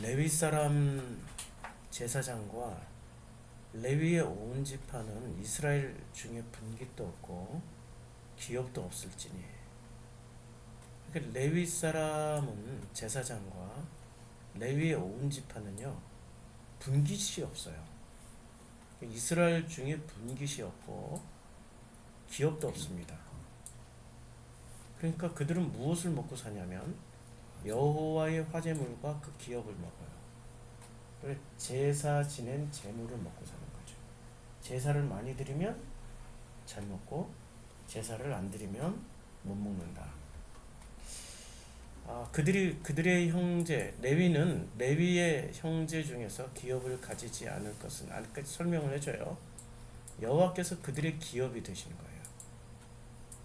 레위 사람 제사장과 레위의 온 지파는 이스라엘 중에 분깃도 없고 기업도 없을지니. 그러니까 레위 사람은 제사장과 레위의 온 지파는요 분깃이 없어요. 이스라엘 중에 분깃이 없고 기업도 없습니다. 그러니까 그들은 무엇을 먹고 사냐면 여호와의 화제물과 그 기업을 먹어요. 그래서 제사 지낸 제물을 먹고 사는 거죠. 제사를 많이 드리면 잘 먹고 제사를 안 드리면 못 먹는다. 그들의 형제 레위는 레위의 형제 중에서 기업을 가지지 않을 것은 아까지 설명을 해줘요. 여호와께서 그들의 기업이 되시는 거예요.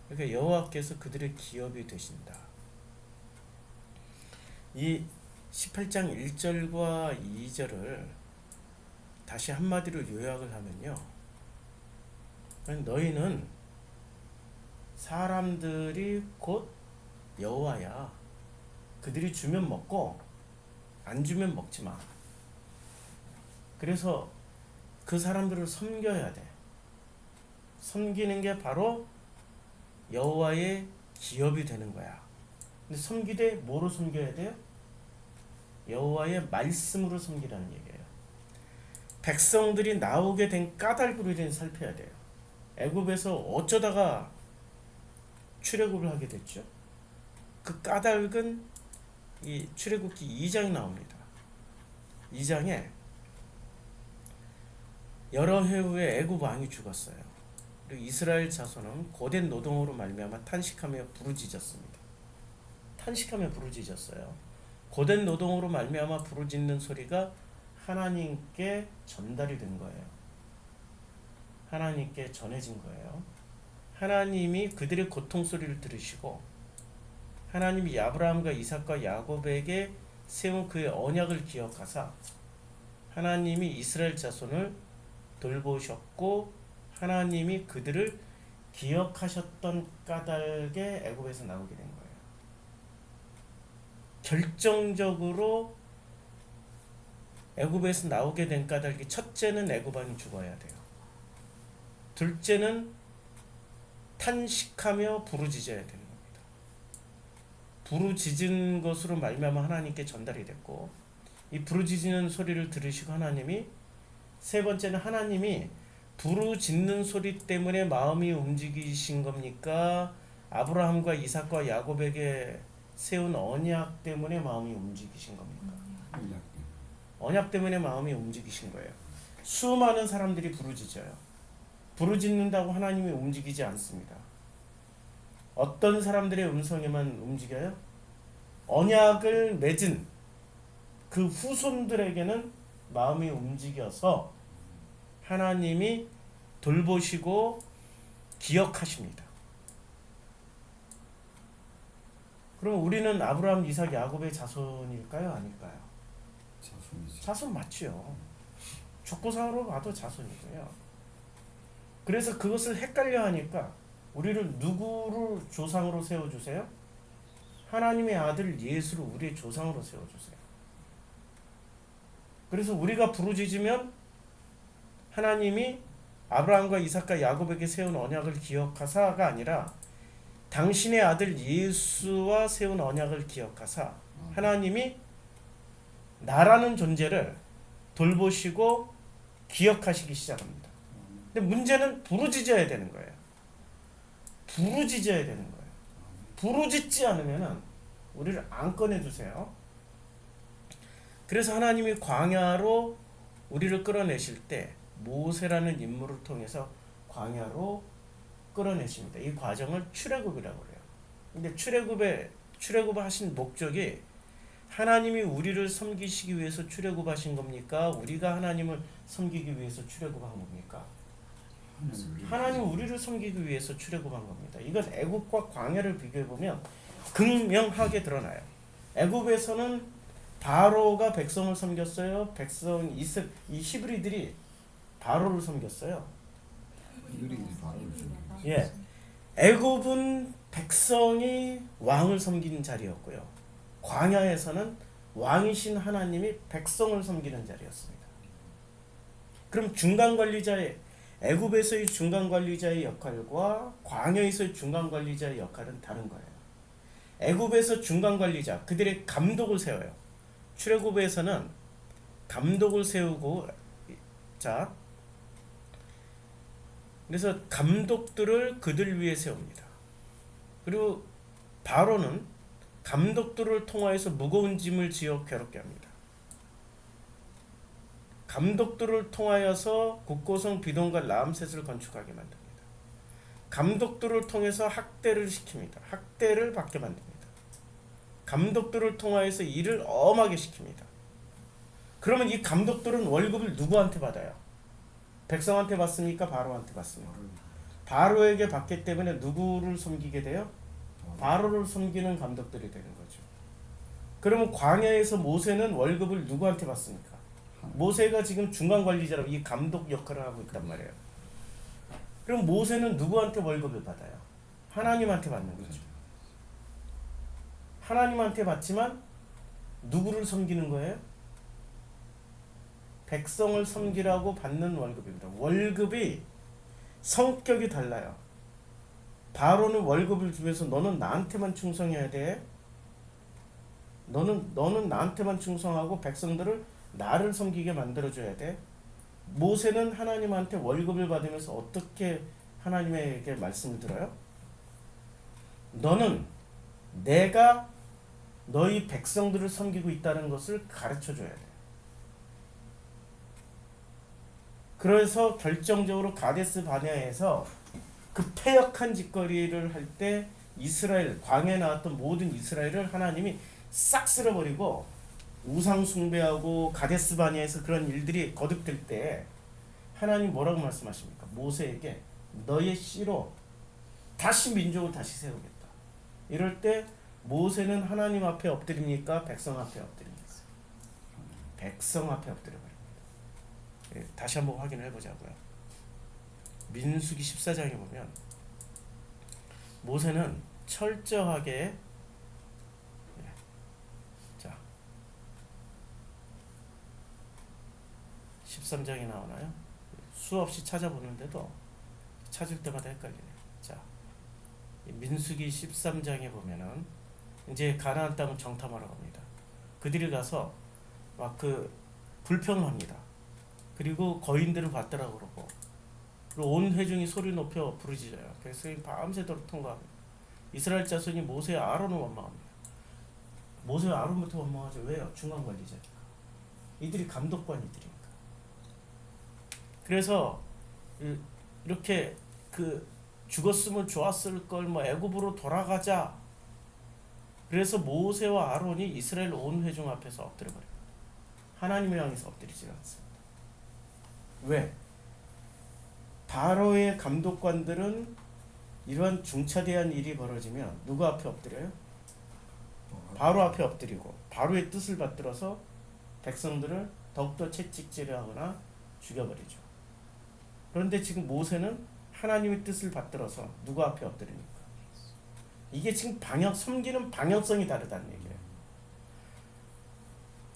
그러니까 여호와께서 그들의 기업이 되신다. 이 18장 1절과 2절을 다시 한마디로 요약을 하면요, 너희는 사람들이 곧 여호와야. 그들이 주면 먹고 안 주면 먹지 마. 그래서 그 사람들을 섬겨야 돼. 섬기는 게 바로 여호와의 기업이 되는 거야. 근데 섬기되 뭐로 섬겨야 돼요? 여호와의 말씀으로 섬기라는 얘기예요. 백성들이 나오게 된 까닭을 우리는 살펴야 돼요. 애굽에서 어쩌다가 출애굽을 하게 됐죠? 그 까닭은 이 출애굽기 2장에 나옵니다. 2장에 여러 해 후에 애굽 왕이 죽었어요. 그리고 이스라엘 자손은 고된 노동으로 말미암아 탄식하며 부르짖었습니다. 탄식하며 부르짖었어요. 고된 노동으로 말미암아 부르짖는 소리가 하나님께 전달이 된 거예요. 하나님께 전해진 거예요. 하나님이 그들의 고통 소리를 들으시고 하나님이 아브라함과 이삭과 야곱에게 세운 그의 언약을 기억하사 하나님이 이스라엘 자손을 돌보셨고 하나님이 그들을 기억하셨던 까닭에 애굽에서 나오게 된 거예요. 결정적으로 애굽에서 나오게 된 까닭이 첫째는 애굽 왕이 죽어야 돼요. 둘째는 탄식하며 부르짖어야 되는 겁니다. 부르짖은 것으로 말미암아 하나님께 전달이 됐고 이 부르짖는 소리를 들으시고 하나님이 세 번째는 하나님이 부르짖는 소리 때문에 마음이 움직이신 겁니까? 아브라함과 이삭과 야곱에게 세운 언약 때문에 마음이 움직이신 겁니까? 언약 때문에 마음이 움직이신 거예요. 수많은 사람들이 부르짖어요. 부르짖는다고 하나님이 움직이지 않습니다. 어떤 사람들의 음성에만 움직여요? 언약을 맺은 그 후손들에게는 마음이 움직여서 하나님이 돌보시고 기억하십니다. 그럼 우리는 아브라함, 이삭, 야곱의 자손일까요? 아닐까요? 자손이죠. 자손 맞지요. 족보상으로 봐도 자손이고요. 그래서 그것을 헷갈려 하니까 우리를 누구를 조상으로 세워주세요? 하나님의 아들 예수를 우리의 조상으로 세워주세요. 그래서 우리가 부르짖으면 하나님이 아브라함과 이삭과 야곱에게 세운 언약을 기억하사가 아니라 당신의 아들 예수와 세운 언약을 기억하사 하나님이 나라는 존재를 돌보시고 기억하시기 시작합니다. 근데 문제는 부르짖어야 되는 거예요. 부르짖어야 되는 거예요. 부르짖지 않으면 우리를 안 꺼내주세요. 그래서 하나님이 광야로 우리를 끌어내실 때 모세라는 인물을 통해서 광야로 끌어내십니다. 이 과정을 출애굽이라고 그래요. 근데 출애굽을 하신 목적이 하나님이 우리를 섬기시기 위해서 출애굽하신 겁니까? 우리가 하나님을 섬기기 위해서 출애굽한 겁니까? 하나님 우리를 섬기기 위해서 출애굽한 겁니다. 이건 애굽과 광야를 비교해 보면 극명하게 드러나요. 애굽에서는 바로가 백성을 섬겼어요. 이 히브리들이 바로를 섬겼어요. 예, 애굽은 백성이 왕을 섬기는 자리였고요. 광야에서는 왕이신 하나님이 백성을 섬기는 자리였습니다. 그럼 중간 관리자의 애굽에서의 중간 관리자의 역할과 광야에서의 중간 관리자의 역할은 다른 거예요. 애굽에서 중간 관리자 그들의 감독을 세워요. 출애굽에서는 감독을 세우고 자 그래서 감독들을 그들 위해 세웁니다. 그리고 바로는 감독들을 통하여서 무거운 짐을 지어 괴롭게 합니다. 감독들을 통하여서 국고성 비동과 라암셋을 건축하게 만듭니다. 감독들을 통해서 학대를 시킵니다. 학대를 받게 만듭니다. 감독들을 통하여서 일을 엄하게 시킵니다. 그러면 이 감독들은 월급을 누구한테 받아요? 백성한테 받습니까? 바로한테 받습니까? 바로에게 받기 때문에 누구를 섬기게 돼요? 바로를 섬기는 감독들이 되는 거죠. 그러면 광야에서 모세는 월급을 누구한테 받습니까? 모세가 지금 중간 관리자로 이 감독 역할을 하고 있단 말이에요. 그럼 모세는 누구한테 월급을 받아요? 하나님한테 받는 거죠. 하나님한테 받지만 누구를 섬기는 거예요? 백성을 섬기라고 받는 월급입니다. 월급이 성격이 달라요. 바로는 월급을 주면서 너는 나한테만 충성해야 돼. 너는 나한테만 충성하고 백성들을 나를 섬기게 만들어줘야 돼. 모세는 하나님한테 월급을 받으면서 어떻게 하나님에게 말씀을 들어요? 너는 내가 너희 백성들을 섬기고 있다는 것을 가르쳐줘야 돼. 그래서 결정적으로 가데스 바네아에서 그 패역한 짓거리를 할 때 이스라엘 광야에 나왔던 모든 이스라엘을 하나님이 싹 쓸어버리고 우상 숭배하고 가데스 바네아에서 그런 일들이 거듭될 때 하나님 뭐라고 말씀하십니까? 모세에게 너의 씨로 다시 민족을 다시 세우겠다. 이럴 때 모세는 하나님 앞에 엎드립니까? 백성 앞에 엎드립니까? 백성 앞에 엎드려버립니다. 다시 한번 확인을 해보자고요. 민수기 14장에 보면 모세는 철저하게 자 13장에 나오나요? 수없이 찾아보는데도 찾을 때마다 헷갈리네요. 자 민수기 13장에 보면은 이제 가나안 땅을 정탐하러 갑니다. 그들이 가서 막 그 불평을 합니다. 그리고 거인들을 봤더라고 그러고 그리고 온 회중이 소리 높여 부르짖어요. 그래서 밤새도록 통과합니다. 이스라엘 자손이 모세와 아론을 원망합니다. 모세와 아론부터 원망하죠. 왜요? 중간 관리자니까. 이들이 감독관이들이니까. 그래서 이렇게 그 죽었으면 좋았을 걸 뭐 애굽으로 돌아가자. 그래서 모세와 아론이 이스라엘 온 회중 앞에서 엎드려버립니다. 하나님을 향해서 엎드리지 않습니다. 왜? 바로의 감독관들은 이러한 중차대한 일이 벌어지면 누구 앞에 엎드려요? 바로 앞에 엎드리고 바로의 뜻을 받들어서 백성들을 더욱더 채찍질하거나 죽여버리죠. 그런데 지금 모세는 하나님의 뜻을 받들어서 누구 앞에 엎드립니까? 이게 지금 섬기는 방향성이 다르다는 얘기예요.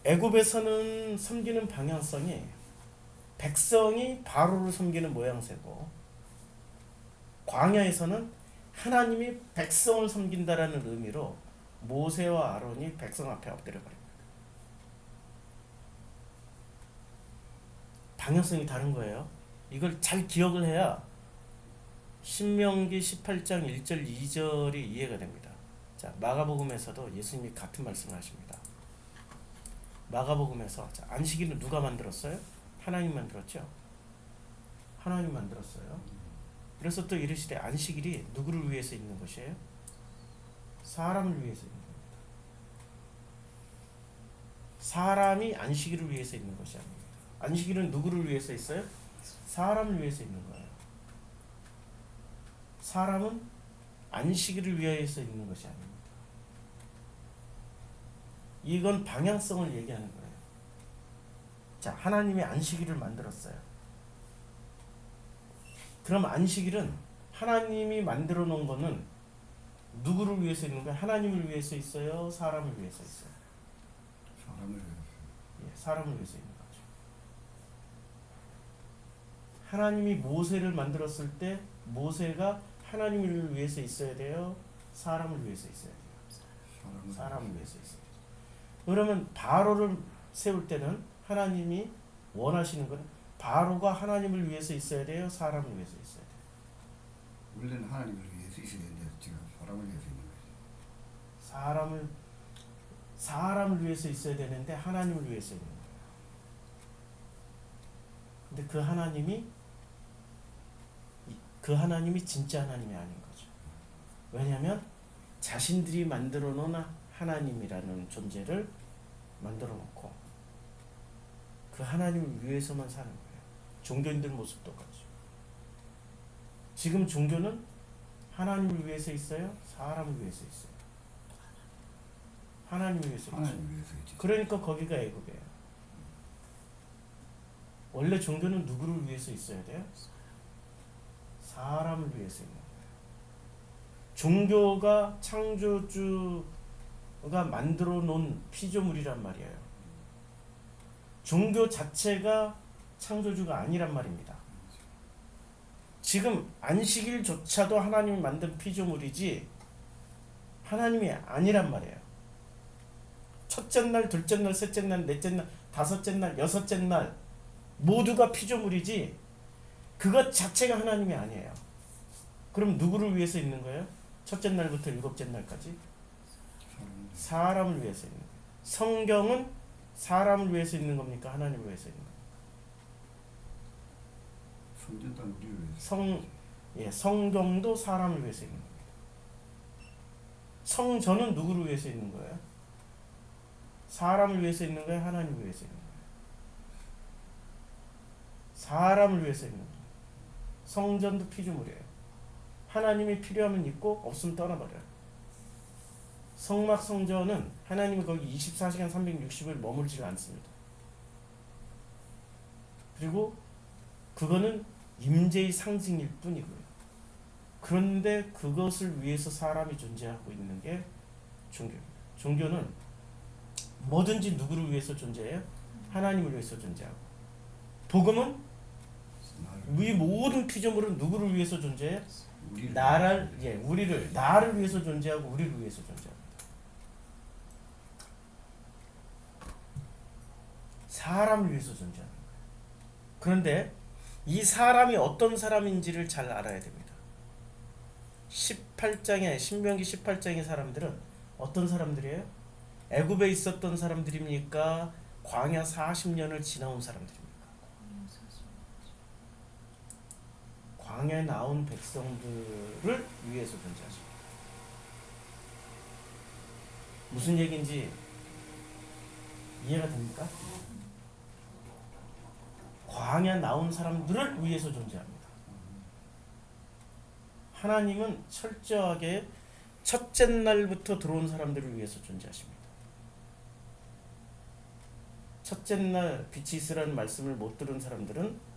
애굽에서는 섬기는 방향성이 백성이 바로를 섬기는 모양새고 광야에서는 하나님이 백성을 섬긴다라는 의미로 모세와 아론이 백성 앞에 엎드려 버립니다. 방향성이 다른 거예요. 이걸 잘 기억을 해야 신명기 18장 1절 2절이 이해가 됩니다. 자, 마가복음에서도 예수님이 같은 말씀을 하십니다. 마가복음에서 자, 안식일은 누가 만들었어요? 하나님 만들었죠. 하나님 만들었어요. 그래서 또 이르시되 안식일이 누구를 위해서 있는 것이에요? 사람을 위해서 있는 겁니다. 사람이 안식일을 위해서 있는 것이 아닙니다. 안식일은 누구를 위해서 있어요? 사람을 위해서 있는 거예요. 사람은 안식일을 위해서 있는 것이 아닙니다. 이건 방향성을 얘기하는 거예요. 자, 하나님이 안식일을 만들었어요. 그럼 안식일은 하나님이 만들어 놓은 거는 누구를 위해서 있는 거예요? 하나님을 위해서 있어요? 사람을 위해서 있어요? 사람을 예, 사람을 위해서 있는 거죠. 하나님이 모세를 만들었을 때 모세가 하나님을 위해서 있어야 돼요? 사람을 위해서 있어야 돼요? 사람을 위해서 있어야 돼요. 그러면 바로를 세울 때는 하나님이 원하시는 건 바로가 하나님을 위해서 있어야 돼요? 사람을 위해서 있어야 돼요? 원래는 하나님을 위해서 있어야 되는데 지금 사람을 위해서 있는 거죠. 사람을 위해서 있어야 되는데 하나님을 위해서 있는 거예요. 근데 그 하나님이 진짜 하나님이 아닌 거죠. 왜냐하면 자신들이 만들어 놓은 하나님이라는 존재를 만들어 놓고 그 하나님을 위해서만 사는 거예요. 종교인들 모습 똑같죠. 지금 종교는 하나님을 위해서 있어요? 사람을 위해서 있어요? 하나님을 위해서 있죠. 하나님을 위해서 있지. 그러니까 거기가 애국이에요. 원래 종교는 누구를 위해서 있어야 돼요? 사람을 위해서 있는 거예요. 종교가 창조주가 만들어 놓은 피조물이란 말이에요. 종교 자체가 창조주가 아니란 말입니다. 지금 안식일조차도 하나님이 만든 피조물이지 하나님이 아니란 말이에요. 첫째 날, 둘째 날, 셋째 날, 넷째 날, 다섯째 날, 여섯째 날 모두가 피조물이지 그것 자체가 하나님이 아니에요. 그럼 누구를 위해서 있는 거예요? 첫째 날부터 일곱째 날까지 사람을 위해서 있는 거예요. 성경은 사람을 위해서 있는 겁니까? 하나님을 위해서 있는 겁니까? 성전도 우리를 위해서. 성경도 사람을 위해서 있는 겁니다. 성전은 누구를 위해서 있는 거예요? 사람을 위해서 있는 거예요? 하나님을 위해서 있는 거예요? 사람을 위해서 있는 거예요. 성전도 피조물이에요. 하나님이 필요하면 있고 없으면 떠나버려요. 성막 성전은 하나님이 거기 24시간 360일 머물지 않습니다. 그리고 그거는 임재의 상징일 뿐이고요. 그런데 그것을 위해서 사람이 존재하고 있는 게 종교입니다. 종교는 뭐든지 누구를 위해서 존재해요? 하나님을 위해서 존재하고. 복음은 이 모든 피조물은 누구를 위해서 존재해요? 나를 위해서 존재하고 우리를 위해서 존재합니다. 사람을 위해서 존재하는 거예요. 그런데 이 사람이 어떤 사람인지를 잘 알아야 됩니다. 18장에 신명기 18장의 사람들은 어떤 사람들이에요? 애굽에 있었던 사람들입니까? 광야 40년을 지나온 사람들입니까? 광야에 나온 백성들을 위해서 존재하십니다. 무슨 얘기인지 이해가 됩니까? 광야 나온 사람들을 위해서 존재합니다. 하나님은 철저하게 첫째 날부터 들어온 사람들을 위해서 존재하십니다. 첫째 날 빛이 있으라는 말씀을 못 들은 사람들은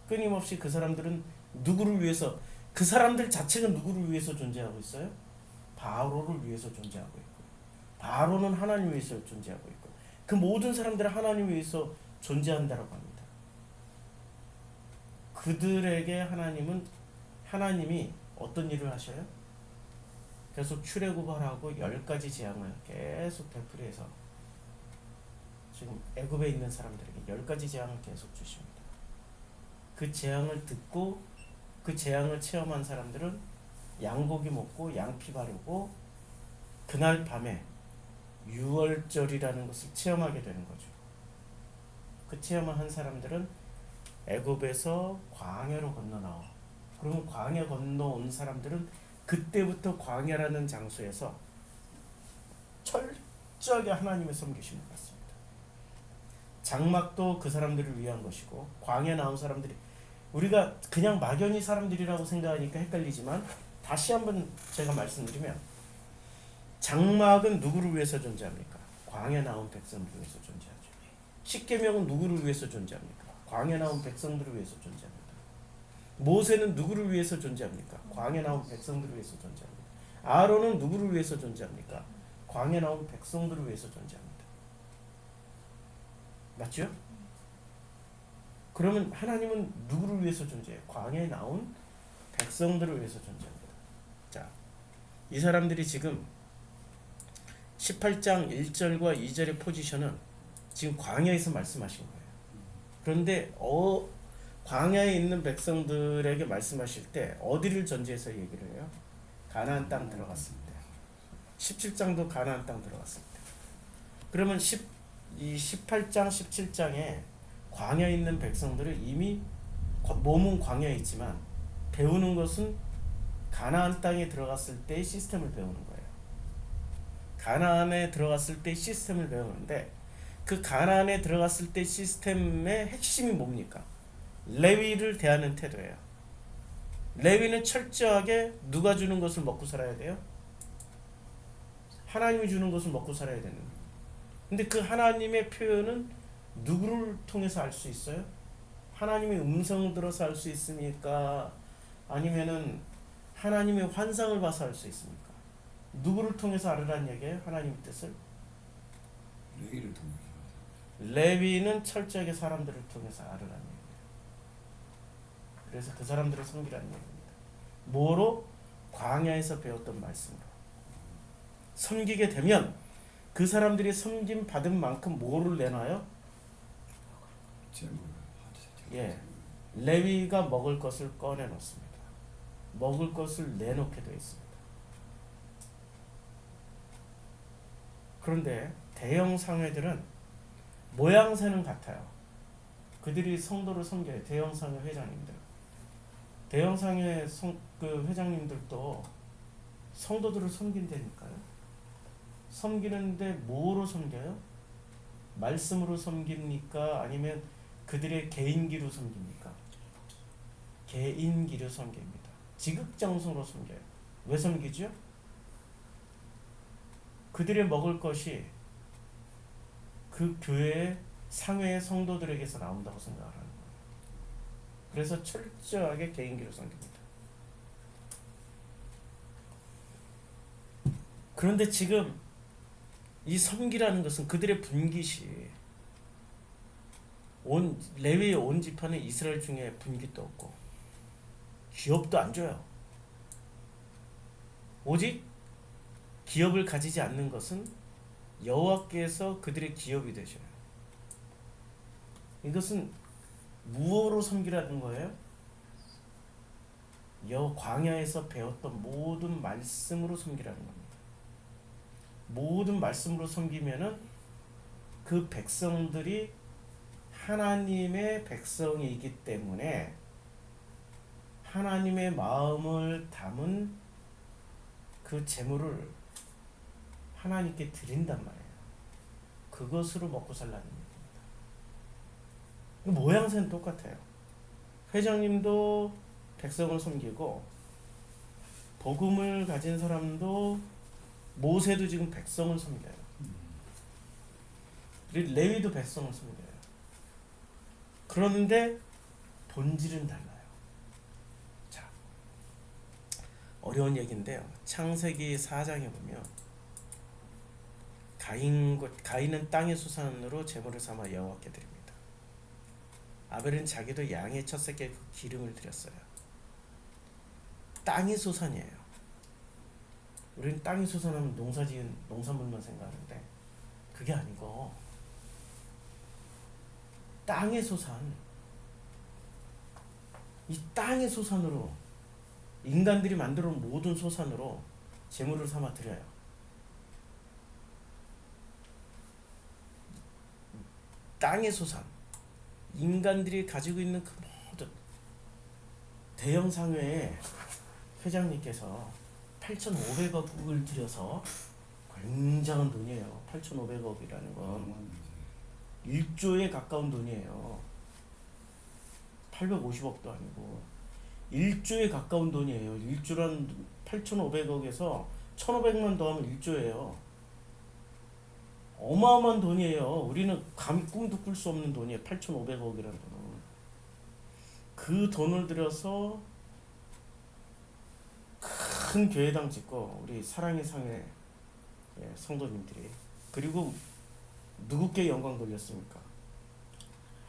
끊임없이 그 사람들은 누구를 위해서, 그 사람들 자체가 누구를 위해서 존재하고 있어요? 바로를 위해서 존재하고 있고, 바로는 하나님 위해서 존재하고 있고, 그 모든 사람들은 하나님 위해서 존재한다라고 합니다. 그들에게 하나님이 어떤 일을 하셔요? 계속 출애굽하라고 10가지 재앙을 계속 되풀이해서 지금 애굽에 있는 사람들에게 10가지 재앙을 계속 주십니다. 그 재앙을 듣고 그 재앙을 체험한 사람들은 양고기 먹고 양피 바르고 그날 밤에 유월절이라는 것을 체험하게 되는 거죠. 그 체험을 한 사람들은 애굽에서 광야로 건너나와. 그러면 광야 건너온 사람들은 그때부터 광야라는 장소에서 철저하게 하나님의 섬기심을 받습니다. 장막도 그 사람들을 위한 것이고, 광야 나온 사람들이, 우리가 그냥 막연히 사람들이라고 생각하니까 헷갈리지만 다시 한번 제가 말씀드리면, 장막은 누구를 위해서 존재합니까? 광야 나온 백성들을 위해서 존재하죠. 십계명은 누구를 위해서 존재합니까? 광야 나온 백성들을 위해서 존재합니다. 모세는 누구를 위해서 존재합니까? 광야 나온 백성들을 위해서 존재합니다. 아론은 누구를 위해서 존재합니까? 광야 나온 백성들을 위해서 존재합니다. 맞죠? 그러면 하나님은 누구를 위해서 존재해요? 광야에 나온 백성들을 위해서 존재합니다. 자, 이 사람들이 지금 18장 1절과 2절의 포지션은 지금 광야에서 말씀하신 거예요. 그런데 광야에 있는 백성들에게 말씀하실 때 어디를 전제해서 얘기를 해요? 가나안 땅 들어갔을 때. 17장도 가나안 땅 들어갔을 때. 그러면 이 18장 17장에 광야에 있는 백성들을 이미 몸은 광야에 있지만 배우는 것은 가나안 땅에 들어갔을 때의 시스템을 배우는 거예요. 가나안에 들어갔을 때 시스템을 배우는데 그 가나안에 들어갔을 때 시스템의 핵심이 뭡니까? 레위를 대하는 태도예요. 레위는 철저하게 누가 주는 것을 먹고 살아야 돼요? 하나님이 주는 것을 먹고 살아야 되는 거예요. 근데 그 하나님의 표현은 누구를 통해서 알 수 있어요? 하나님의 음성을 들어서 알 수 있습니까? 아니면은 하나님의 환상을 봐서 알 수 있습니까? 누구를 통해서 알으라는 얘기예요? 하나님의 뜻을? 레위를 통해서. 레위는 철저하게 사람들을 통해서 알으라는 얘기예요. 그래서 그 사람들을 섬기라는 얘기입니다. 뭐로? 광야에서 배웠던 말씀으로. 섬기게 되면 그 사람들이 섬김 받은 만큼 뭐를 내놔요? 예, 레위가 먹을 것을 꺼내 놓습니다. 먹을 것을 내놓게 되어 있습니다. 그런데 대형 상회들은 모양새는 같아요. 그들이 성도를 섬겨요. 대형 상회 회장님들. 대형 상회 그 회장님들도 성도들을 섬긴다니까요. 섬기는데 뭐로 섬겨요? 말씀으로 섬깁니까? 아니면 그들의 개인기로 섬깁니까? 개인기로 섬깁니다. 지극정성으로 섬겨요. 왜 섬기죠? 그들의 먹을 것이 그 교회의 상회의 성도들에게서 나온다고 생각하는 거예요. 그래서 철저하게 개인기로 섬깁니다. 그런데 지금 이 섬기라는 것은 그들의 분깃이 레위의 온 지파는 이스라엘 중에 분깃도 없고 기업도 안 줘요. 오직 기업을 가지지 않는 것은 여호와께서 그들의 기업이 되셔요. 이것은 무엇으로 섬기라는 거예요? 광야에서 배웠던 모든 말씀으로 섬기라는 겁니다. 모든 말씀으로 섬기면은 그 백성들이 하나님의 백성이기 때문에 하나님의 마음을 담은 그 재물을 하나님께 드린단 말이에요. 그것으로 먹고 살라는 얘기입니다. 모양새는 똑같아요. 회장님도 백성을 섬기고 복음을 가진 사람도 모세도 지금 백성을 섬겨요. 그리고 레위도 백성을 섬겨요. 그런데 본질은 달라요. 자, 어려운 얘기인데요. 창세기 4장에 보면 가인은 땅의 수산으로 제물을 삼아 여호와께 드립니다. 아벨은 자기도 양의 첫 새끼 그 기름을 드렸어요. 땅의 수산이에요. 우리는 땅의 수산하면 농사지은 농산물만 생각하는데 그게 아니고 땅의 소산, 이 땅의 소산으로 인간들이 만들어 놓은 모든 소산으로 제물을 삼아 드려요. 땅의 소산, 인간들이 가지고 있는 그 모든 대형 상회의 회장님께서 8,500억을 들여서 굉장한 돈이에요. 8,500억이라는 건 1조에 가까운 돈이에요. 850억도 아니고 1조에 가까운 돈이에요. 1조란 8,500억에서 1,500만 더하면 1조예요. 어마어마한 돈이에요. 우리는 감히 꿈도 꿀 수 없는 돈이에요. 8,500억이라는 돈은. 그 돈을 들여서 큰 교회당 짓고 우리 사랑의 상회 성도님들이, 그리고 누구께 영광 돌렸습니까?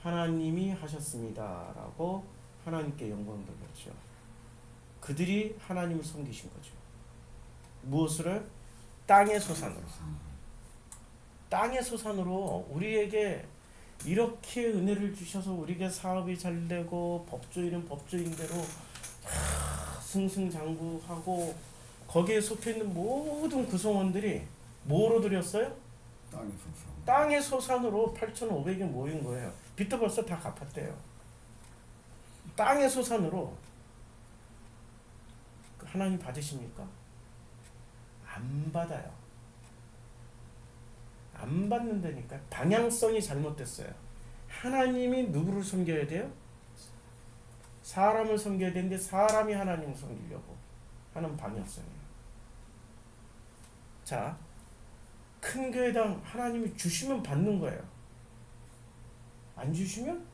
하나님이 하셨습니다라고 하나님께 영광 돌렸죠. 그들이 하나님을 섬기신 거죠. 무엇으로? 땅의 소산으로. 땅의 소산으로 우리에게 이렇게 은혜를 주셔서 우리에게 사업이 잘 되고 법조인은 법조인대로 승승장구하고 거기에 속해 있는 모든 구성원들이 뭐로 드렸어요? 땅에 소산. 땅의 소산으로 8,500이 모인 거예요. 빚도 벌써 다 갚았대요. 땅의 소산으로. 하나님 받으십니까? 안 받아요. 안 받는다니까. 방향성이 잘못됐어요. 하나님이 누구를 섬겨야 돼요? 사람을 섬겨야 되는데 사람이 하나님을 섬기려고 하는 방향성이에요. 자, 큰 교회당 하나님이 주시면 받는 거예요. 안 주시면?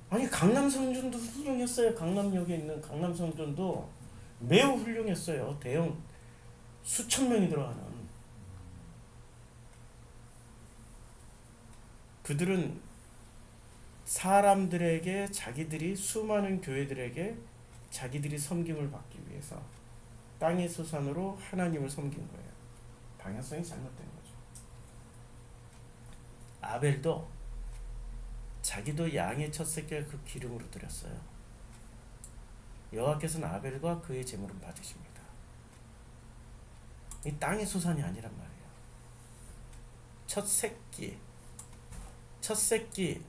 아니 강남성전도 훌륭했어요. 강남역에 있는 강남성전도 매우 훌륭했어요. 대형 수천 명이 들어가는. 그들은 사람들에게 자기들이 수많은 교회들에게 자기들이 섬김을 받기 위해서 땅의 소산으로 하나님을 섬긴 거예요. 방향성이 잘못된 거죠. 아벨도 자기도 양의 첫 새끼를 그 기름으로 드렸어요. 여호와께서는 아벨과 그의 제물은 받으십니다. 이 땅의 소산이 아니란 말이에요. 첫 새끼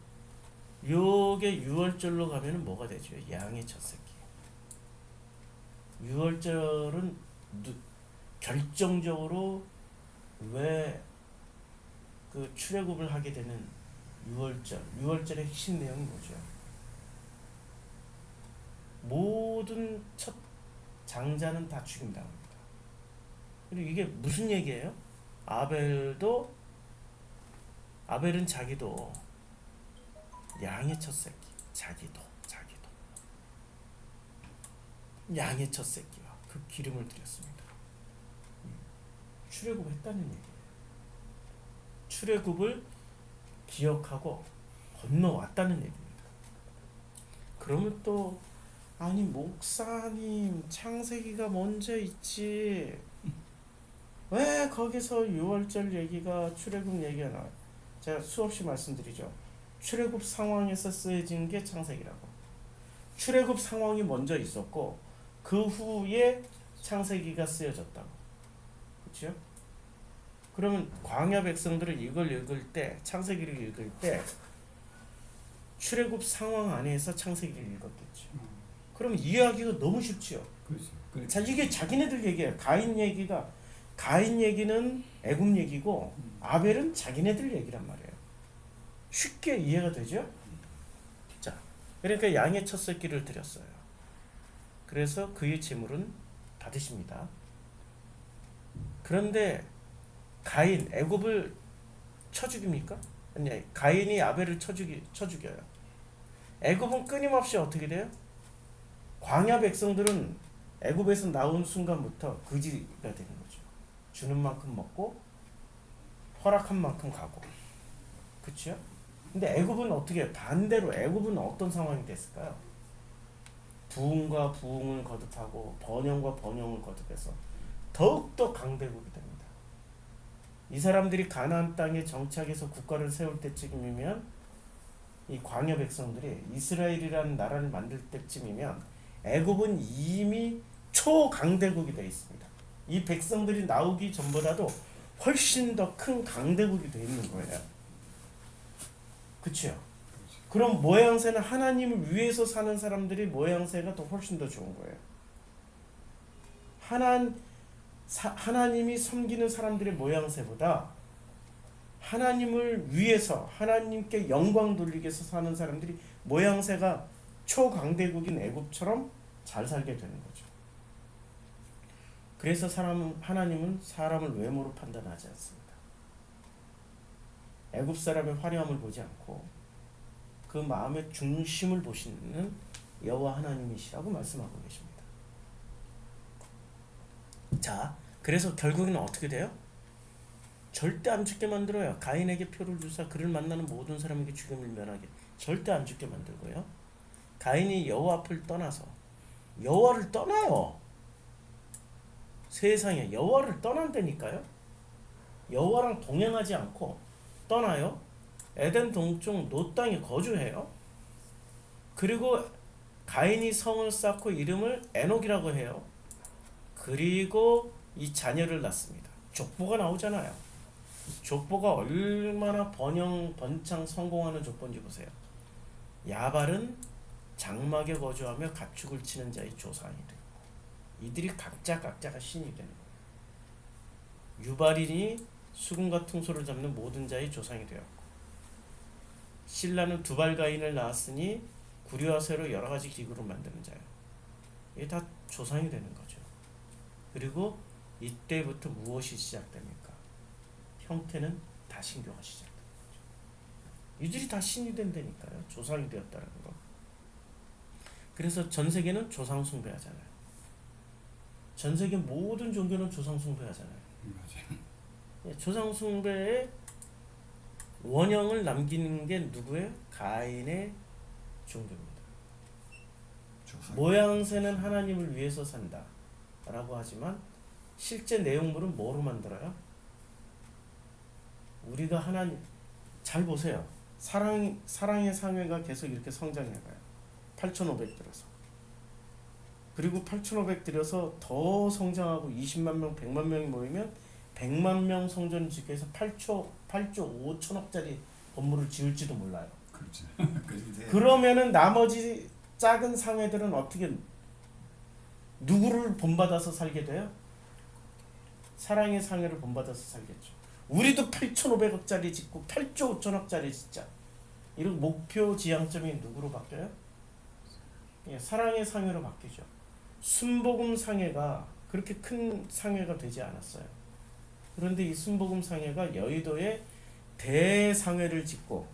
요게 유월절로 가면은 뭐가 되죠? 양의 첫 새끼. 유월절은 결정적으로 왜 그 출애굽을 하게 되는 유월절의 핵심 내용이 뭐죠? 모든 첫 장자는 다 죽인다고 합니다. 그리고 이게 무슨 얘기예요? 아벨은 자기도 양의 첫 새끼, 자기도 양의 첫 새끼와 그 기름을 드렸습니다. 출애굽했다는 얘기예요. 출애굽을 기억하고 건너왔다는 얘기입니다. 그러면 또 아니 목사님 창세기가 먼저 있지 왜 거기서 유월절 얘기가 출애굽 얘기가 나와요? 제가 수없이 말씀드리죠. 출애굽 상황에서 쓰여진 게 창세기라고. 출애굽 상황이 먼저 있었고 그 후에 창세기가 쓰여졌다고. 그렇죠? 그러면 광야 백성들은 이걸 읽을 때, 창세기를 읽을 때 출애굽 상황 안에서 창세기를 읽었겠죠. 그럼 이해하기가 너무 쉽지요. 그렇죠. 자, 이게 자기네들 얘기예요. 가인 얘기는 애굽 얘기고 아벨은 자기네들 얘기란 말이에요. 쉽게 이해가 되죠? 자, 그러니까 양의 첫 새끼를 드렸어요. 그래서 그의 제물은 받으십니다. 그런데 가인, 애굽을 쳐 죽입니까? 아니, 가인이 아벨을 쳐 죽여요. 애굽은 끊임없이 어떻게 돼요? 광야 백성들은 애굽에서 나온 순간부터 거지가 되는 거죠. 주는 만큼 먹고 허락한 만큼 가고. 그렇죠? 근데 애굽은 어떻게 해요? 반대로 애굽은 어떤 상황이 됐을까요? 부흥과 부흥을 거듭하고 번영과 번영을 거듭해서 더욱더 강대국이 됩니다. 이 사람들이 가나안 땅에 정착해서 국가를 세울 때쯤이면 이 광야 백성들이 이스라엘이라는 나라를 만들 때쯤이면 애굽은 이미 초강대국이 되어 있습니다. 이 백성들이 나오기 전보다도 훨씬 더 큰 강대국이 되어 있는 거예요. 그렇죠? 그럼 모양새는 하나님을 위해서 사는 사람들이 모양새가 더 훨씬 더 좋은 거예요. 하나님이 섬기는 사람들의 모양새보다 하나님을 위해서 하나님께 영광 돌리기 위해서 사는 사람들이 모양새가 초강대국인 애굽처럼 잘 살게 되는 거죠. 그래서 하나님은 사람을 외모로 판단하지 않습니다. 애굽 사람의 화려함을 보지 않고 그 마음의 중심을 보시는 여호와 하나님이시라고 말씀하고 계십니다. 자, 그래서 결국에는 어떻게 돼요? 절대 안 죽게 만들어요. 가인에게 표를 주사 그를 만나는 모든 사람에게 죽음을 면하게 절대 안 죽게 만들고요. 가인이 여호와 앞을 떠나서 여호와를 떠나요. 세상에 여호와를 떠난다니까요. 여호와랑 동행하지 않고 떠나요. 에덴 동쪽 노 땅에 거주해요. 그리고 가인이 성을 쌓고 이름을 에녹이라고 해요. 그리고 이 자녀를 낳습니다. 족보가 나오잖아요. 족보가 얼마나 번창 성공하는 족보인지 보세요. 야발은 장막에 거주하며 가축을 치는 자의 조상이 돼요. 이들이 각자가 신이 되는 거예요. 유발인이 수금과 퉁소를 잡는 모든 자의 조상이 되었고, 신라는 두발가인을 낳았으니 구리와 쇠로 여러 가지 기구를 만드는 자예요. 이게 다 조상이 되는 거죠. 그리고 이때부터 무엇이 시작됩니까? 형태는 다신교가 시작됩니다. 이들이 다 신이 된다니까요. 조상이 되었다는 거. 그래서 전 세계는 조상 숭배하잖아요. 전 세계 모든 종교는 조상 숭배하잖아요. 맞아요. 조상 숭배의 원형을 남기는 게 누구예요? 가인의 종교입니다. 모양새는 하나님을 위해서 산다 라고 하지만 실제 내용물은 뭐로 만들어요? 우리가 하나님 잘 보세요. 사랑의 상회가 계속 이렇게 성장해가요. 8,500 들어서. 그리고 8,500 들여서 더 성장하고 20만 명, 100만 명이 모이면 100만 명 성전을 짓기 위해서 8조 5천억짜리 건물을 지을지도 몰라요. 그렇죠. 그러면은 나머지 작은 상회들은 어떻게 누구를 본받아서 살게 돼요? 사랑의 상회를 본받아서 살겠죠. 우리도 8,500억짜리 짓고 8조 5천억짜리 짓자. 이런 목표 지향점이 누구로 바뀌어요? 예, 사랑의 상회로 바뀌죠. 순복음 상회가 그렇게 큰 상회가 되지 않았어요. 그런데 이 순복음 상회가 여의도에 대상회를 짓고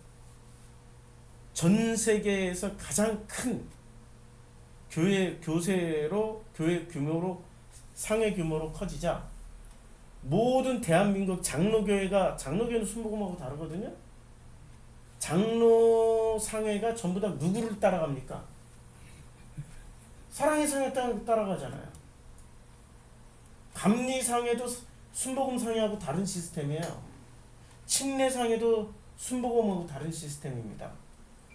전 세계에서 가장 큰 교회 규모로 상회 규모로 커지자 모든 대한민국 장로교회는 순복음하고 다르거든요. 장로 상회가 전부 다 누구를 따라갑니까? 사랑의 상회 따라가잖아요. 감리 상회도 순복음 상회하고 다른 시스템이에요. 침례 상회도 순복음하고 다른 시스템입니다.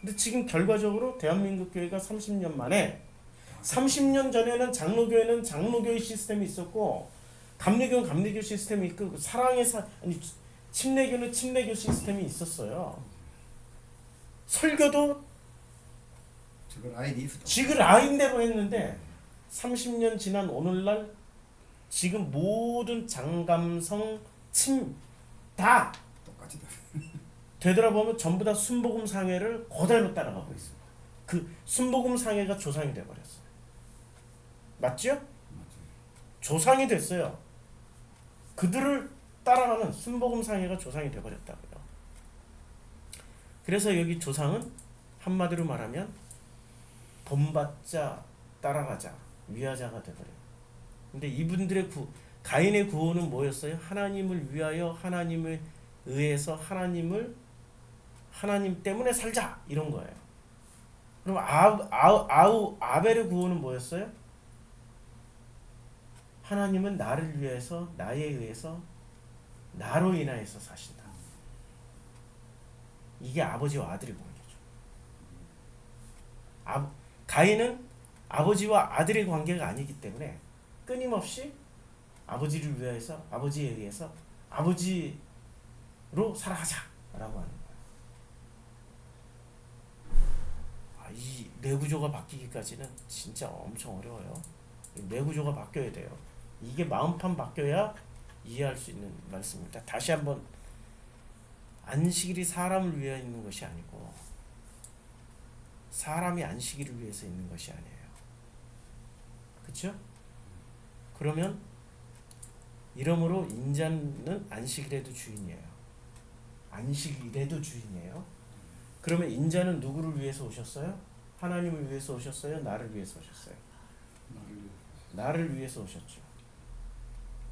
근데 지금 결과적으로 대한민국 교회가 30년 만에 30년 전에는 장로교회는 장로교회 시스템이 있었고 감리교는 감리교 시스템이 있고 침례교는 침례교 시스템이 있었어요. 설교도 지금 라인대로 했는데 30년 지난 오늘날 지금 모든 장감성 다 똑같이 되돌아보면 전부 다 순복음 상회를 그대로 따라가고 있습니다. 그 순복음 상회가 조상이 돼버렸어요. 맞죠? 조상이 됐어요. 그들을 따라가는 순복음 상회가 조상이 돼버렸다고요. 그래서 여기 조상은 한마디로 말하면 본받자 따라가자 위하자가 돼버려요. 근데 이분들의 가인의 구호는 뭐였어요? 하나님을 위하여 하나님을 의해서 하나님 때문에 살자 이런 거예요. 그럼 아벨의 구호는 뭐였어요? 하나님은 나를 위해서 나에 의해서 나로 인하여서 사신다. 이게 아버지와 아들의 관계죠. 가인은 아버지와 아들의 관계가 아니기 때문에 끊임없이 아버지를 위해서 아버지에 의해서 아버지로 살아가자라고 하는 거예요. 이 뇌구조가 바뀌기까지는 진짜 엄청 어려워요. 뇌구조가 바뀌어야 돼요. 이게 마음판 바뀌어야 이해할 수 있는 말씀입니다. 다시 한번 안식일이 사람을 위해 있는 것이 아니고 사람이 안식일을 위해서 있는 것이 아니에요. 그렇죠? 그러면 이러므로 인자는 안식일에도 주인이에요. 안식일에도 주인이에요. 그러면 인자는 누구를 위해서 오셨어요? 하나님을 위해서 오셨어요? 나를 위해서 오셨어요? 나를 위해서 오셨죠.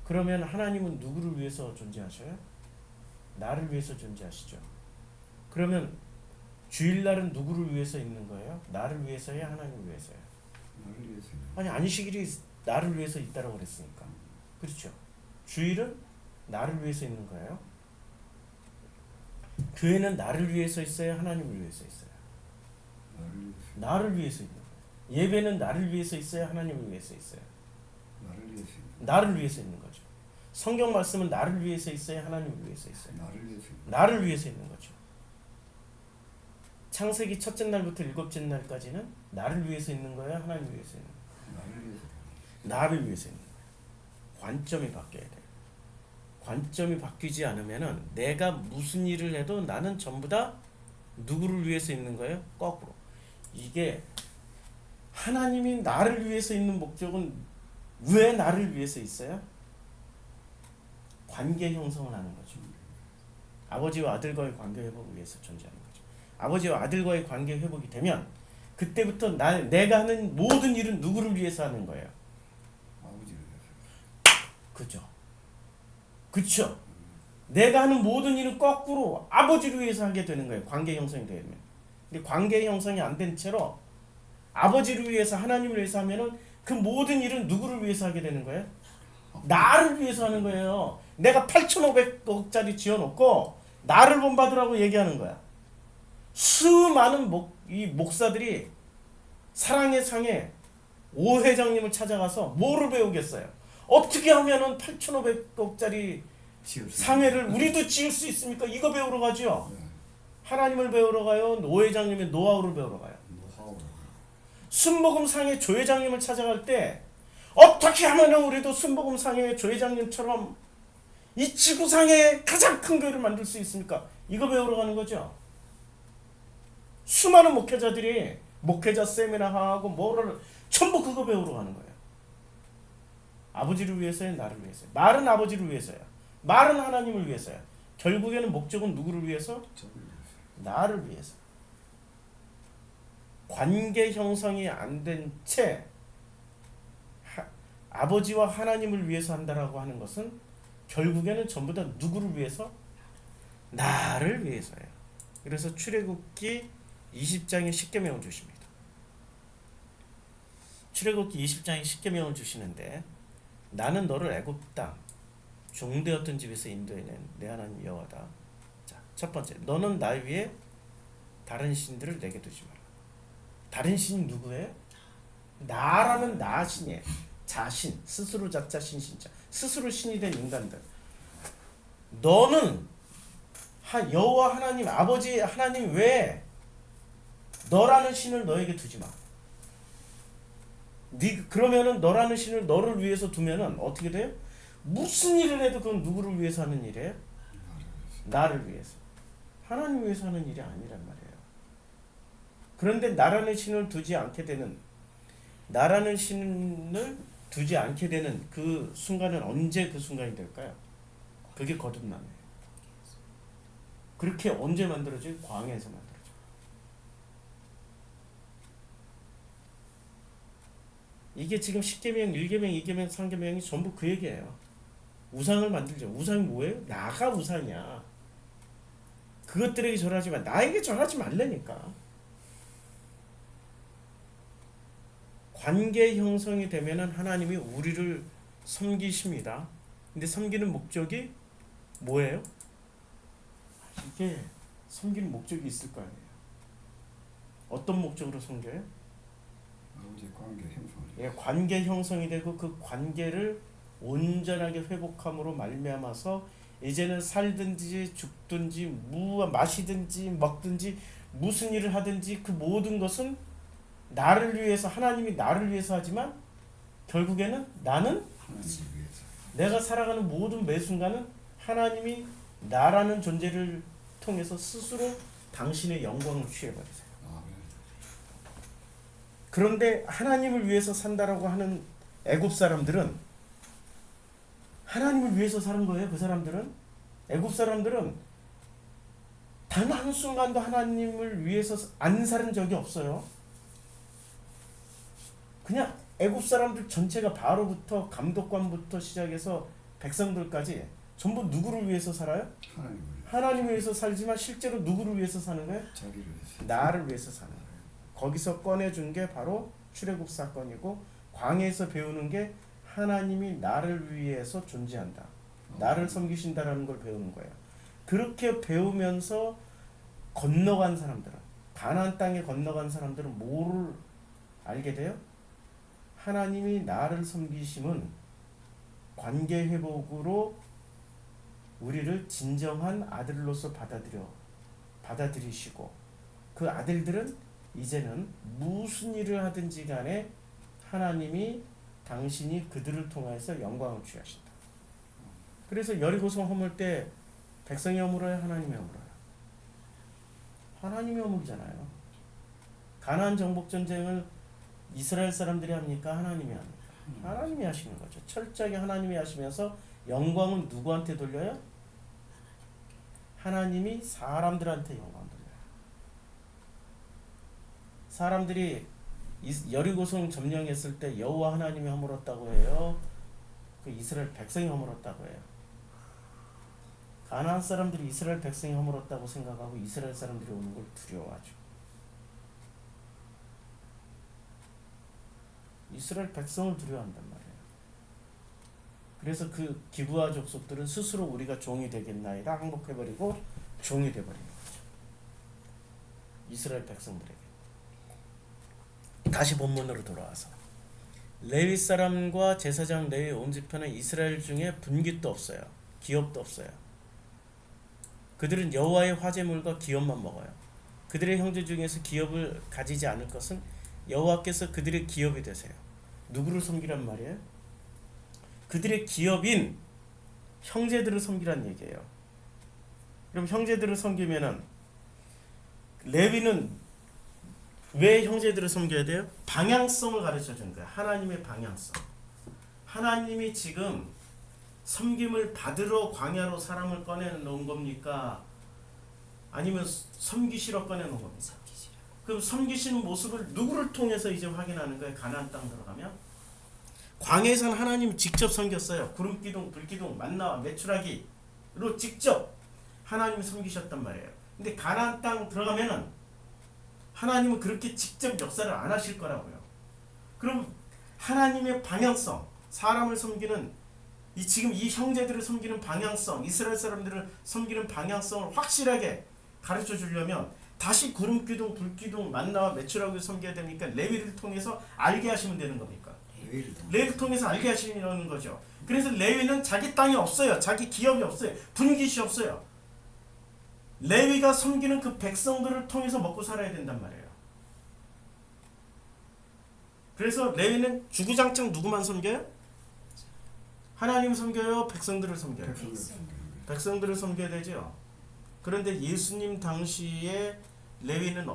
그러면 하나님은 누구를 위해서 존재하셔요? 나를 위해서 존재하시죠. 그러면 주일날은 누구를 위해서 있는 거예요? 나를 위해서요, 하나님을 위해서요? 나를 위해서. 아니 안식일이 나를 위해서 있다라고 그랬으니까. 그렇죠. 주일은 나를 위해서 있는 거예요. 교회는 나를 위해서 있어요, 하나님을 위해서 있어요? 나를 위해서. 나를 위해서 있는 거예요. 예배는 나를 위해서 있어요, 하나님을 위해서 있어요? 나를 위해서. 나를 위해서 있는 거죠. 성경 말씀은 나를 위해서 있어요, 하나님을 위해서 있어요? 나를 위해서. 나를 위해서 있는 거죠. 창세기 첫째 날부터 일곱째 날까지는 나를 위해서 있는 거예요, 하나님을 위해서 있는 거예요? 나를 위해서. 나를 위해서 있는 거예요. 관점이 바뀌어야 돼요. 관점이 바뀌지 않으면은 내가 무슨 일을 해도 나는 전부 다 누구를 위해서 있는 거예요? 거꾸로. 이게 하나님이 나를 위해서 있는 목적은 왜 나를 위해서 있어요? 관계 형성을 하는 거죠. 아버지와 아들과의 관계 회복을 위해서 존재하는 거죠. 아버지와 아들과의 관계 회복이 되면 그때부터 내가 하는 모든 일은 누구를 위해서 하는 거예요? 아버지를 위해서. 그죠? 그쵸? 내가 하는 모든 일은 거꾸로 아버지를 위해서 하게 되는 거예요. 관계 형성이 되면. 근데 관계 형성이 안 된 채로 아버지를 위해서 하나님을 위해서 하면은 그 모든 일은 누구를 위해서 하게 되는 거예요? 나를 위해서 하는 거예요. 내가 8,500억짜리 지어놓고 나를 본받으라고 얘기하는 거야. 수많은 목사들이 사랑의 상에 오 회장님을 찾아가서 뭐를 배우겠어요? 어떻게 하면은 8,500억짜리 상회를 우리도 지을 수 있습니까? 이거 배우러 가죠. 네. 하나님을 배우러 가요. 오 회장님의 노하우를 배우러 가요. 노하우. 순복음 상회 조 회장님을 찾아갈 때 어떻게 하면은 우리도 순복음 상회 조 회장님처럼 이 지구상에 가장 큰 교회를 만들 수 있습니까? 이거 배우러 가는 거죠. 수많은 목회자들이 목회자 세미나 하고 뭐를 전부 그거 배우러 가는 거예요. 아버지를 위해서요, 나를 위해서요. 말은 아버지를 위해서요. 말은 하나님을 위해서요. 결국에는 목적은 누구를 위해서? 저를 위해서. 나를 위해서. 관계 형성이 안 된 채 아버지와 하나님을 위해서 한다라고 하는 것은 결국에는 전부 다 누구를 위해서? 나를 위해서예요. 그래서 출애굽기 20장에 십계명을 주십니다. 출애굽기 20장에 십계명을 주시는데 나는 너를 애굽 땅 종되었던 집에서 인도해낸 내 하나님 여호와다. 자, 첫 번째, 너는 나 위에 다른 신들을 내게 두지 마라. 다른 신이 누구예요? 나라는 나 신이에요. 자신, 스스로 자자 신신자, 스스로 신이 된 인간들. 너는 여호와 하나님, 아버지 하나님 외에 너라는 신을 너에게 두지 마. 그러면은 너라는 신을 너를 위해서 두면은 어떻게 돼요? 무슨 일을 해도 그건 누구를 위해서 하는 일이에요? 나를 위해서. 하나님 위해서 하는 일이 아니란 말이에요. 그런데 나라는 신을 두지 않게 되는, 나라는 신을 두지 않게 되는 그 순간은 언제 그 순간이 될까요? 그게 거듭남이에요. 그렇게 언제 만들어져요? 광야에서 만들어져요. 이게 지금 10계명, 1계명, 2계명, 3계명이 전부 그 얘기예요. 우상을 만들죠. 우상이 뭐예요? 나가 우상이야. 그것들에게 절하지 마. 나에게 절하지 말라니까. 관계 형성이 되면은 하나님이 우리를 섬기십니다. 근데 섬기는 목적이 뭐예요? 이게 섬기는 목적이 있을 거 아니에요. 어떤 목적으로 섬겨요? 아버지 관계 형성. 예, 관계 형성이 되고 그 관계를 온전하게 회복함으로 말미암아서 이제는 살든지 죽든지 마시든지 먹든지 무슨 일을 하든지 그 모든 것은 나를 위해서, 하나님이 나를 위해서 하지만 결국에는 나는 하나님을 위해서. 내가 살아가는 모든 매 순간은 하나님이 나라는 존재를 통해서 스스로 당신의 영광을 취해버리세요. 아멘. 그런데 하나님을 위해서 산다라고 하는 애굽 사람들은 하나님을 위해서 사는 거예요. 그 사람들은, 애굽 사람들은 단 한순간도 하나님을 위해서 안 살은 적이 없어요. 그냥 애굽 사람들 전체가 바로부터 감독관부터 시작해서 백성들까지 전부 누구를 위해서 살아요? 하나님을 하나님을 위해서 살지만 실제로 누구를 위해서 사는 거예요? 자기를 위해서 나를 위해서 사는 거예요. 거기서 꺼내준 게 바로 출애굽 사건이고 광야에서 배우는 게 하나님이 나를 위해서 존재한다. 나를 섬기신다라는 걸 배우는 거예요. 그렇게 배우면서 건너간 사람들은 가나안 땅에 건너간 사람들은 뭐를 알게 돼요? 하나님이 나를 섬기심은 관계 회복으로 우리를 진정한 아들로서 받아들이시고 그 아들들은 이제는 무슨 일을 하든지 간에 하나님이 당신이 그들을 통해서 영광을 취하신다. 그래서 여리고성 허물 때 백성이 허물어요? 하나님이 허물어요? 하나님이 허물잖아요. 가나안 정복 전쟁을 이스라엘 사람들이 합니까? 하나님이 합니까? 하나님이 하시는 거죠. 철저하게 하나님이 하시면서 영광은 누구한테 돌려요? 하나님이 사람들한테 영광 돌려요. 사람들이 여리고성 점령했을 때 여호와 하나님이 허물었다고 해요? 그 이스라엘 백성이 허물었다고 해요? 가나안 사람들이 이스라엘 백성이 허물었다고 생각하고 이스라엘 사람들이 오는 걸 두려워하죠. 이스라엘 백성을 두려워한단 말이에요. 그래서 그 기브아 족속들은 스스로 우리가 종이 되겠나이다 항복해버리고 종이 돼버리는 거죠. 이스라엘 백성들에게. 다시 본문으로 돌아와서 레위 사람과 제사장 레위 온 지파는 이스라엘 중에 분깃도 없어요. 기업도 없어요. 그들은 여호와의 화제물과 기업만 먹어요. 그들의 형제 중에서 기업을 가지지 않을 것은 여호와께서 그들의 기업이 되세요. 누구를 섬기란 말이에요? 그들의 기업인 형제들을 섬기란 얘기예요. 그럼 형제들을 섬기면은 레위는 왜 형제들을 섬겨야 돼요? 방향성을 가르쳐 준 거야. 하나님의 방향성. 하나님이 지금 섬김을 받으러 광야로 사람을 꺼내놓은 겁니까? 아니면 섬기시러 꺼내놓은 겁니까? 그럼 섬기시는 모습을 누구를 통해서 이제 확인하는 거예요? 가나안 땅 들어가면 광야에서는 하나님 직접 섬겼어요. 구름기둥, 불기둥, 만나와 메추라기로 직접 하나님이 섬기셨단 말이에요. 근데 가나안 땅 들어가면은 하나님은 그렇게 직접 역사를 안 하실 거라고요. 그럼 하나님의 방향성, 사람을 섬기는 지금 이 형제들을 섬기는 방향성, 이스라엘 사람들을 섬기는 방향성을 확실하게 가르쳐 주려면 다시 구름기둥, 불기둥, 만나와 메추라기를 섬겨야 됩니까? 레위를 통해서 알게 하시면 되는 겁니까? 레위를 통해서 알게 하시는 거죠. 그래서 레위는 자기 땅이 없어요. 자기 기업이 없어요. 분깃이 없어요. 레위가 섬기는 그 백성들을 통해서 먹고 살아야 된단 말이에요. 그래서 레위는 주구장창 누구만 섬겨요? 하나님을 섬겨요? 백성들을 섬겨요? 백성들을 섬겨야 되죠. 그런데 예수님 당시에 레위는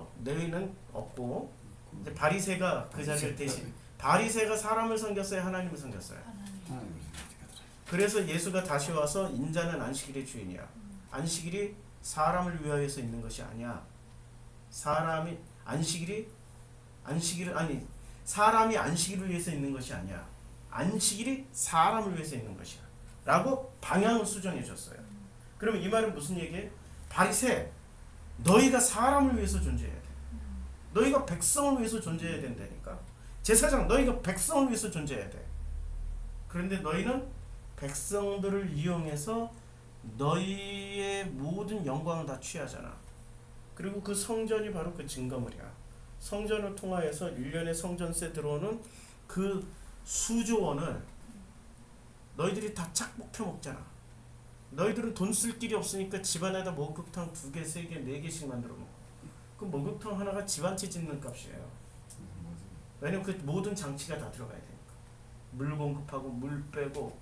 없고 이제 바리새가 그 자리를 대신 바리새가 사람을 섬겼어요? 하나님을 섬겼어요? 하나님을 그래서 예수가 다시 와서 인자는 안식일의 주인이야. 안식일이 사람을 위하여서 있는 것이 아니야. 사람이 안식일을 위해서 있는 것이 아니야. 안식일이 사람을 위해서 있는 것이야. 라고 방향을 수정해 줬어요. 그러면 이 말은 무슨 얘기예요? 바리새, 너희가 사람을 위해서 존재해야 돼. 너희가 백성을 위해서 존재해야 된다니까. 제사장, 너희가 백성을 위해서 존재해야 돼. 그런데 너희는 백성들을 이용해서 너희의 모든 영광을 다 취하잖아. 그리고 그 성전이 바로 그 증거물이야. 성전을 통하여서 1년에 성전세 들어오는 그 수조 원을 너희들이 다 착복해 먹잖아. 너희들은 돈 쓸 길이 없으니까 집안에다 목욕탕 2개, 3개, 4개씩 만들어 먹어. 그 목욕탕 하나가 집 한 채 짓는 값이에요. 왜냐면 그 모든 장치가 다 들어가야 되니까. 물 공급하고 물 빼고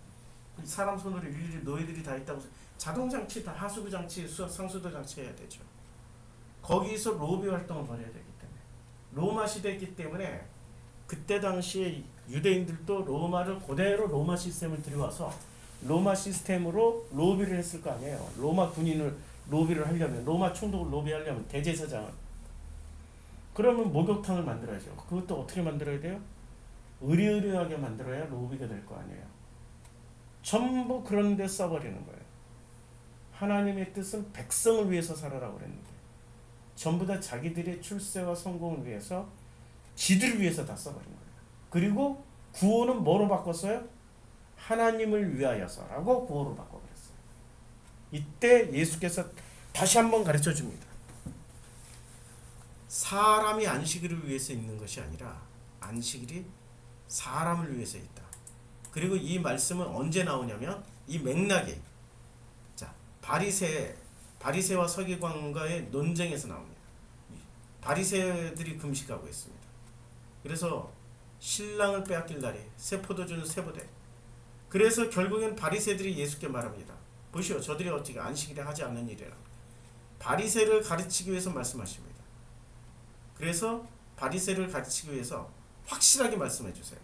사람 손으로 일일이 너희들이 다 있다고 자동 장치 다 하수구 장치, 상수도 장치 해야 되죠. 거기서 로비 활동을 벌여야 되기 때문에 로마 시대이기 때문에 그때 당시에 유대인들도 로마를 그대로 로마 시스템을 들여와서 로마 시스템으로 로비를 했을 거 아니에요. 로마 군인을 로비를 하려면 로마 총독을 로비하려면 대제사장을 그러면 목욕탕을 만들어야죠. 그것도 어떻게 만들어야 돼요? 의리의리하게 만들어야 로비가 될 거 아니에요. 전부 그런 데 써버리는 거예요. 하나님의 뜻은 백성을 위해서 살아라고 그랬는데 전부 다 자기들의 출세와 성공을 위해서 지들을 위해서 다 써버린 거예요. 그리고 구호는 뭐로 바꿨어요? 하나님을 위하여서라고 구호로 바꿔버렸어요. 이때 예수께서 다시 한번 가르쳐 줍니다. 사람이 안식일을 위해서 있는 것이 아니라 안식일이 사람을 위해서 있다. 그리고 이 말씀은 언제 나오냐면 이 맥락이 자 바리새와 서기관과의 논쟁에서 나옵니다. 바리새들이 금식하고 있습니다. 그래서 신랑을 빼앗길 날이 새 포도주는 세보되. 그래서 결국엔 바리새들이 예수께 말합니다. 보시오, 저들이 어찌 안식일에 하지 않는 일이라. 바리새를 가르치기 위해서 말씀하십니다. 그래서 바리새를 가르치기 위해서 확실하게 말씀해 주세요.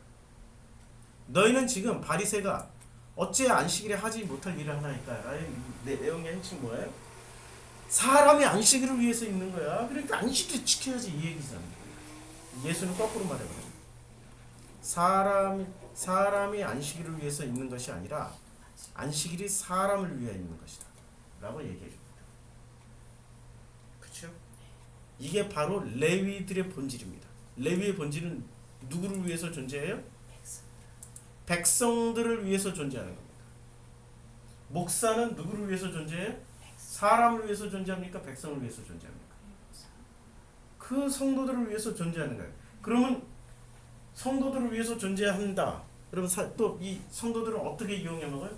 너희는 지금 바리새가 어째 안식일에 하지 못할 일을 하나이까? 라는 내용의 핵심 뭐예요? 사람이 안식일을 위해서 있는 거야. 그러니까 안식일 지켜야지 이 얘기잖아요. 예수는 거꾸로 말해버려요. 사람이 안식일을 위해서 있는 것이 아니라 안식일이 사람을 위해 있는 것이다 라고 얘기해 줍니다. 그렇죠? 이게 바로 레위들의 본질입니다. 레위의 본질은 누구를 위해서 존재해요? 백성들을 위해서 존재하는 겁니다. 목사는 누구를 위해서 존재해요? 사람을 위해서 존재합니까? 백성을 위해서 존재합니까? 그 성도들을 위해서 존재하는 거예요. 그러면 성도들을 위해서 존재한다. 그러면 또 이 성도들은 어떻게 이용해 먹어요?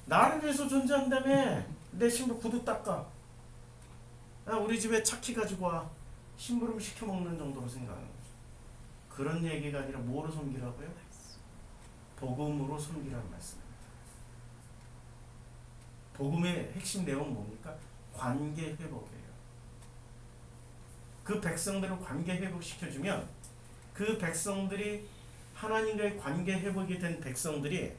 나를 위해서 존재한다며. 내 신부 구두 닦아. 우리 집에 차키 가지고 와. 심부름 시켜 먹는 정도로 생각하는 거죠. 그런 얘기가 아니라 뭐로 섬기라고요? 복음으로 섬기라는 말씀입니다. 복음의 핵심 내용은 뭡니까? 관계 회복이에요. 그 백성들을 관계 회복시켜주면 그 백성들이 하나님과의 관계 회복이 된 백성들이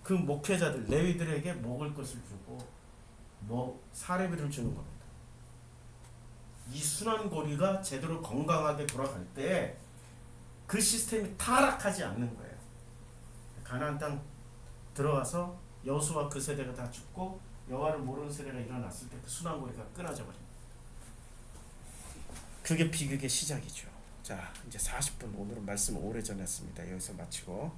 그 목회자들 레위들에게 먹을 것을 주고 사례비를 주는 겁니다. 이 순환고리가 제대로 건강하게 돌아갈 때 그 시스템이 타락하지 않는 거예요. 가나안 땅 들어가서 여호수아 그 세대가 다 죽고 여호와를 모르는 세대가 일어났을 때 그 순환고리가 끊어져 버립니다. 그게 비극의 시작이죠. 자, 이제 40분 오늘은 말씀 오래 전했습니다. 여기서 마치고